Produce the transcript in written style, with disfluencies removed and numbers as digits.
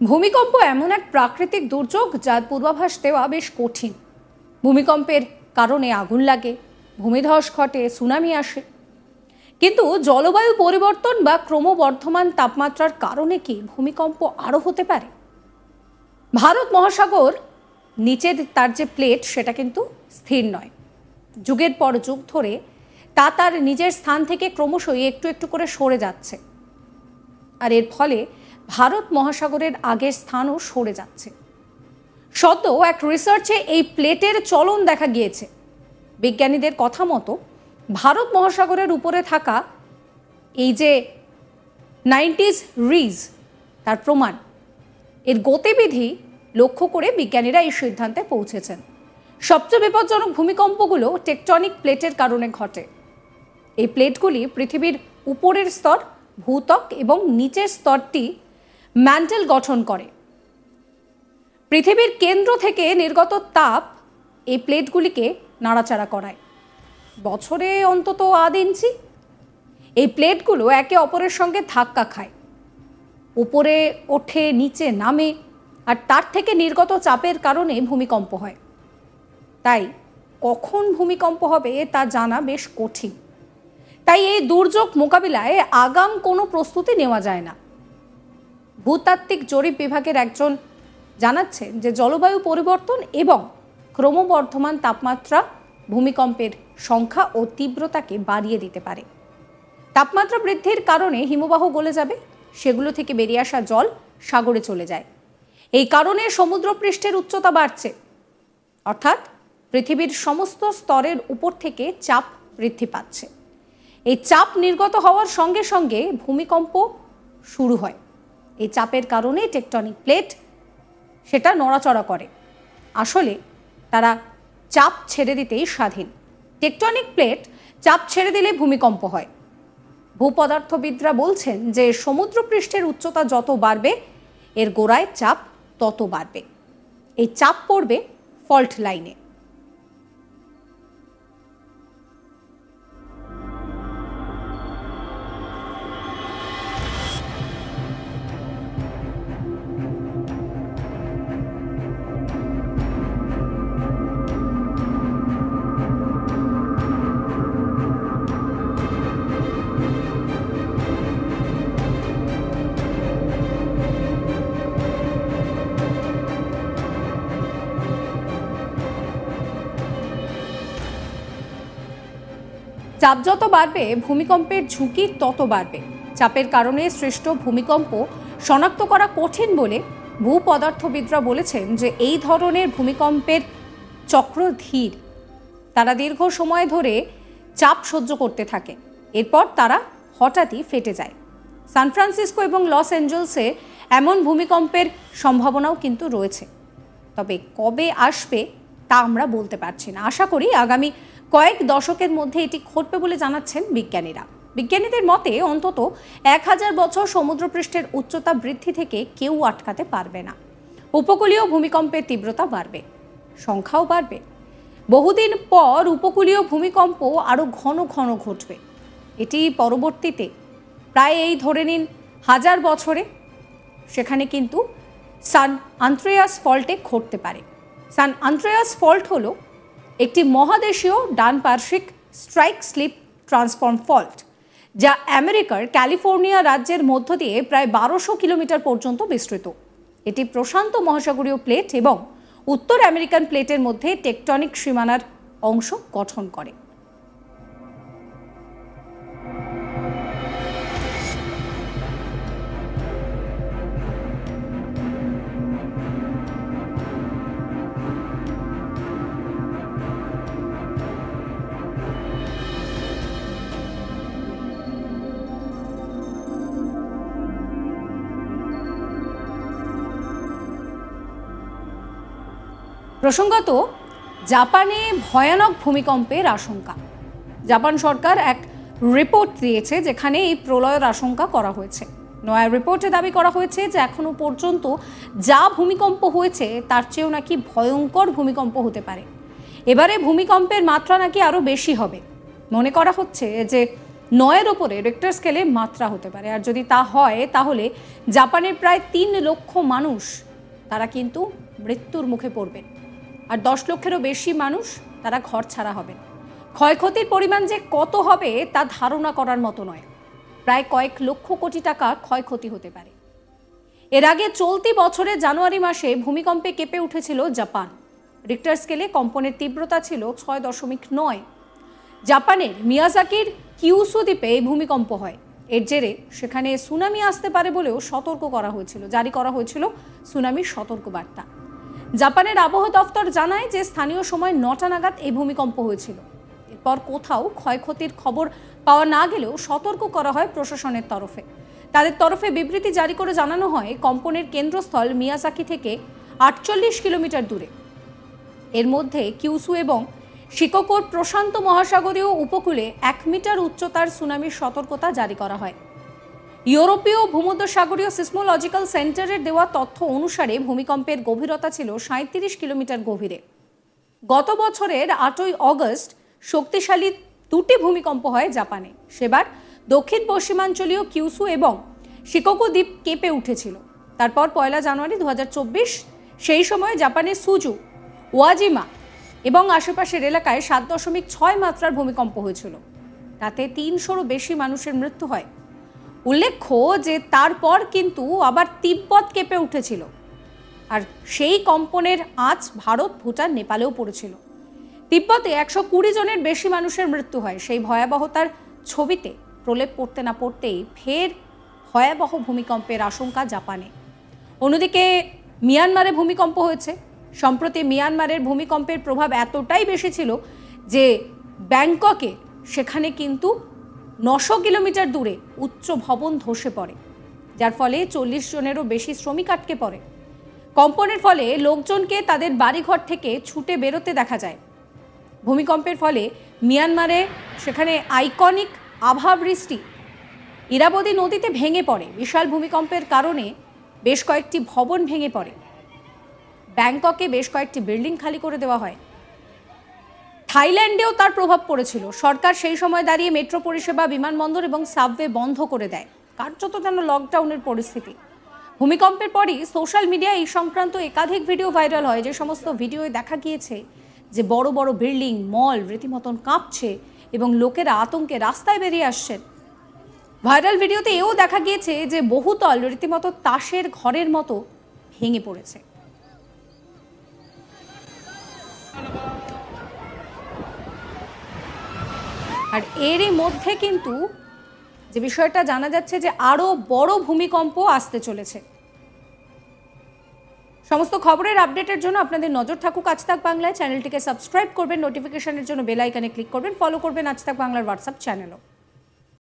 ভূমিকম্প এমন এক প্রাকৃতিক দুর্যোগ যার পূর্বাভাস দেওয়া বেশ কঠিন। ভূমিকম্পের কারণে আগুন লাগে, ভূমিধস ঘটে, সুনামি আসে, কিন্তু জলবায়ু পরিবর্তন বা ক্রমবর্ধমান তাপমাত্রার কারণে কি ভূমিকম্প আরও হতে পারে? ভারত মহাসাগর নিচের তার যে প্লেট সেটা কিন্তু স্থির নয়। যুগের পর যুগ ধরে তা তার নিজের স্থান থেকে ক্রমশই একটু একটু করে সরে যাচ্ছে, আর এর ফলে ভারত মহাসাগরের আগের স্থানও সরে যাচ্ছে। সদ্য এক রিসার্চে এই প্লেটের চলন দেখা গিয়েছে। বিজ্ঞানীদের কথা মতো ভারত মহাসাগরের উপরে থাকা এই যে 90s রিজ তার প্রমাণ, এর গতিবিধি লক্ষ্য করে বিজ্ঞানীরা এই সিদ্ধান্তে পৌঁছেছেন। সবচেয়ে বিপজ্জনক ভূমিকম্পগুলো টেকটনিক প্লেটের কারণে ঘটে। এই প্লেটগুলি পৃথিবীর উপরের স্তর, ভূত্বক এবং নিচের স্তরটি ম্যান্টেল গঠন করে। পৃথিবীর কেন্দ্র থেকে নির্গত তাপ এই প্লেটগুলিকে নাড়াচাড়া করায় বছরে অন্তত আধ ইঞ্চি। এই প্লেটগুলো একে অপরের সঙ্গে ধাক্কা খায়, উপরে ওঠে, নিচে নামে, আর তার থেকে নির্গত চাপের কারণে ভূমিকম্প হয়। তাই কখন ভূমিকম্প হবে তা জানা বেশ কঠিন। তাই এই দুর্যোগ মোকাবিলায় আগাম কোনো প্রস্তুতি নেওয়া যায় না। ভূতাত্ত্বিক জরিপ বিভাগের একজন জানাচ্ছেন যে জলবায়ু পরিবর্তন এবং ক্রমবর্ধমান তাপমাত্রা ভূমিকম্পের সংখ্যা ও তীব্রতাকে বাড়িয়ে দিতে পারে। তাপমাত্রা বৃদ্ধির কারণে হিমবাহ গলে যাবে, সেগুলো থেকে বেরিয়ে আসা জল সাগরে চলে যায়। এই কারণে সমুদ্রপৃষ্ঠের উচ্চতা বাড়ছে, অর্থাৎ পৃথিবীর সমস্ত স্তরের উপর থেকে চাপ বৃদ্ধি পাচ্ছে। এই চাপ নির্গত হওয়ার সঙ্গে সঙ্গে ভূমিকম্প শুরু হয়। এই চাপের কারণে টেকটনিক প্লেট সেটা নড়াচড়া করে। আসলে তারা চাপ ছেড়ে দিতেই স্বাধীন। টেকটনিক প্লেট চাপ ছেড়ে দিলে ভূমিকম্প হয়। ভূপদার্থবিদরা বলছেন যে সমুদ্রপৃষ্ঠের উচ্চতা যত বাড়বে এর গোড়ায় চাপ তত বাড়বে। এই চাপ পড়বে ফল্ট লাইনে। চাপ যত বাড়বে ভূমিকম্পের ঝুঁকি তত বাড়বে। চাপের কারণে সৃষ্ট ভূমিকম্প শনাক্ত করা কঠিন বলে ভূপদার্থবিদরা বলেছেন যে এই ধরনের ভূমিকম্পের চক্র ধীর। তারা দীর্ঘ সময় ধরে চাপ সহ্য করতে থাকে, এরপর তারা হঠাৎই ফেটে যায়। সান ফ্রান্সিসকো এবং লস অ্যাঞ্জেলসে এমন ভূমিকম্পের সম্ভাবনাও কিন্তু রয়েছে, তবে কবে আসবে তা আমরা বলতে পারছি না। আশা করি আগামী কয়েক দশকের মধ্যে এটি ঘটবে বলে জানাচ্ছেন বিজ্ঞানীরা। বিজ্ঞানীদের মতে অন্তত 1000 বছর সমুদ্রপৃষ্ঠের উচ্চতা বৃদ্ধি থেকে কেউ আটকাতে পারবে না। উপকূলীয় ভূমিকম্পের তীব্রতা বাড়বে, সংখ্যাও বাড়বে। বহুদিন পর উপকূলীয় ভূমিকম্প আরও ঘন ঘন ঘটবে। এটি পরবর্তীতে প্রায় এই ধরে নিন 1000 বছরে সেখানে কিন্তু সান আন্দ্রেয়াস ফল্টে ঘটতে পারে। সান আন্দ্রেয়াস ফল্ট হলো একটি মহাদেশীয় ডান পার্শ্বিক স্ট্রাইক স্লিপ ট্রান্সফর্ম ফল্ট, যা আমেরিকার ক্যালিফোর্নিয়া রাজ্যের মধ্য দিয়ে প্রায় 1200 কিলোমিটার পর্যন্ত বিস্তৃত। এটি প্রশান্ত মহাসাগরীয় প্লেট এবং উত্তর আমেরিকান প্লেটের মধ্যে টেকটনিক সীমানার অংশ গঠন করে। প্রসঙ্গত, জাপানে ভয়ানক ভূমিকম্পের আশঙ্কা। জাপান সরকার এক রিপোর্ট দিয়েছে যেখানে এই প্রলয়ের আশঙ্কা করা হয়েছে। নয়া রিপোর্টে দাবি করা হয়েছে যে এখনো পর্যন্ত যা ভূমিকম্প হয়েছে তার চেয়েও নাকি ভয়ঙ্কর ভূমিকম্প হতে পারে। এবারে ভূমিকম্পের মাত্রা নাকি আরও বেশি হবে। মনে করা হচ্ছে যে 9-এর ওপরে রিক্টার স্কেলে মাত্রা হতে পারে। আর যদি তা হয় তাহলে জাপানের প্রায় 3 লক্ষ মানুষ তারা কিন্তু মৃত্যুর মুখে পড়বেন, আর 10 লক্ষেরও বেশি মানুষ তারা ঘর ছাড়া হবেন। ক্ষয়ক্ষতির পরিমাণ যে কত হবে তা ধারণা করার মতো নয়, প্রায় কয়েক লক্ষ কোটি টাকা ক্ষয়ক্ষতি হতে পারে। এর আগে চলতি বছরের জানুয়ারি মাসে ভূমিকম্পে কেঁপে উঠেছিল জাপান। রিক্টার স্কেলে কম্পনের তীব্রতা ছিল 6.9। জাপানের মিয়াজাকির কিউসু দ্বীপে এই ভূমিকম্প হয়। এর জেরে সেখানে সুনামি আসতে পারে বলেও জারি করা হয়েছিল সুনামির সতর্কবার্তা। জাপানের আবহাওয়া দফতর জানায় যে স্থানীয় সময় 9টা নাগাদ এই ভূমিকম্প হয়েছিল। এরপর কোথাও ক্ষয়ক্ষতির খবর পাওয়া না গেলেও সতর্ক করা হয় প্রশাসনের তরফে। তাদের তরফে বিবৃতি জারি করে জানানো হয় কম্পনের কেন্দ্রস্থল মিয়াজাকি থেকে 48 কিলোমিটার দূরে। এর মধ্যে কিউসু এবং শিকোকোর প্রশান্ত মহাসাগরীয় উপকূলে 1 মিটার উচ্চতার সুনামির সতর্কতা জারি করা হয়। ইউরোপীয় ভূমধ্যসাগরীয় সিসমোলজিক্যাল সেন্টারের দেওয়া তথ্য অনুসারে ভূমিকম্পের গভীরতা ছিল 37 কিলোমিটার গভীরে। গত বছরের 8ই অগস্ট শক্তিশালী 2টি ভূমিকম্প হয় জাপানে। সেবার দক্ষিণ পশ্চিমাঞ্চলীয় কিউসু এবং শিকোকো দ্বীপ কেঁপে উঠেছিল। তারপর 1 জানুয়ারি 2024 সেই সময় জাপানের সুজু, ওয়াজিমা এবং আশেপাশের এলাকায় 7.6 মাত্রার ভূমিকম্প হয়েছিল। তাতে 300-রও বেশি মানুষের মৃত্যু হয়। উল্লেখ্য যে তারপর কিন্তু আবার তিব্বত কেঁপে উঠেছিল, আর সেই কম্পনের আঁচ ভারত, ভুটান, নেপালেও পড়েছিল। তিব্বতে 120 জনের বেশি মানুষের মৃত্যু হয়। সেই ভয়াবহতার ছবিতে প্রলেপ পড়তে না পড়তেই ফের ভয়াবহ ভূমিকম্পের আশঙ্কা জাপানে। অন্যদিকে মিয়ানমারে ভূমিকম্প হয়েছে। সম্প্রতি মিয়ানমারের ভূমিকম্পের প্রভাব এতটাই বেশি ছিল যে ব্যাংককে সেখানে কিন্তু 900 কিলোমিটার দূরে উচ্চ ভবন ধসে পড়ে, যার ফলে 40 জনেরও বেশি শ্রমিক আটকে পড়ে। কম্পনের ফলে লোকজনকে তাদের বাড়িঘর থেকে ছুটে বেরোতে দেখা যায়। ভূমিকম্পের ফলে মিয়ানমারে সেখানে আইকনিক আভা বৃষ্টি ইরাবতী নদীতে ভেঙে পড়ে। বিশাল ভূমিকম্পের কারণে বেশ কয়েকটি ভবন ভেঙে পড়ে। ব্যাংককে বেশ কয়েকটি বিল্ডিং খালি করে দেওয়া হয়। থাইল্যান্ডেও তার প্রভাব পড়েছিল। সরকার সেই সময় দাঁড়িয়ে মেট্রো পরিষেবা, বিমানবন্দর এবং সাবওয়ে বন্ধ করে দেয়। কার্যত যেন লকডাউনের পরিস্থিতি। ভূমিকম্পের পরই সোশ্যাল মিডিয়ায় এই সংক্রান্ত একাধিক ভিডিও ভাইরাল হয়, যে সমস্ত ভিডিওয়ে দেখা গিয়েছে যে বড় বড় বিল্ডিং, মল রীতিমতন কাঁপছে এবং লোকেরা আতঙ্কে রাস্তায় বেরিয়ে আসছেন। ভাইরাল ভিডিওতে এও দেখা গিয়েছে যে বহুতল রীতিমতো তাসের ঘরের মতো ভেঙে পড়েছে। আর এরই মধ্যে কিন্তু যে বিষয়টা জানা যাচ্ছে যে আরো বড় ভূমিকম্প আসতে চলেছে। সমস্ত খবরের আপডেটের জন্য আপনাদের নজর থাকুক আজ তাক বাংলায়। চ্যানেলটিকে সাবস্ক্রাইব করবেন, নোটিফিকেশনের জন্য বেল আইকনে ক্লিক করবেন, ফলো করবেন আজ তাক বাংলার হোয়াটসঅ্যাপ চ্যানেলও।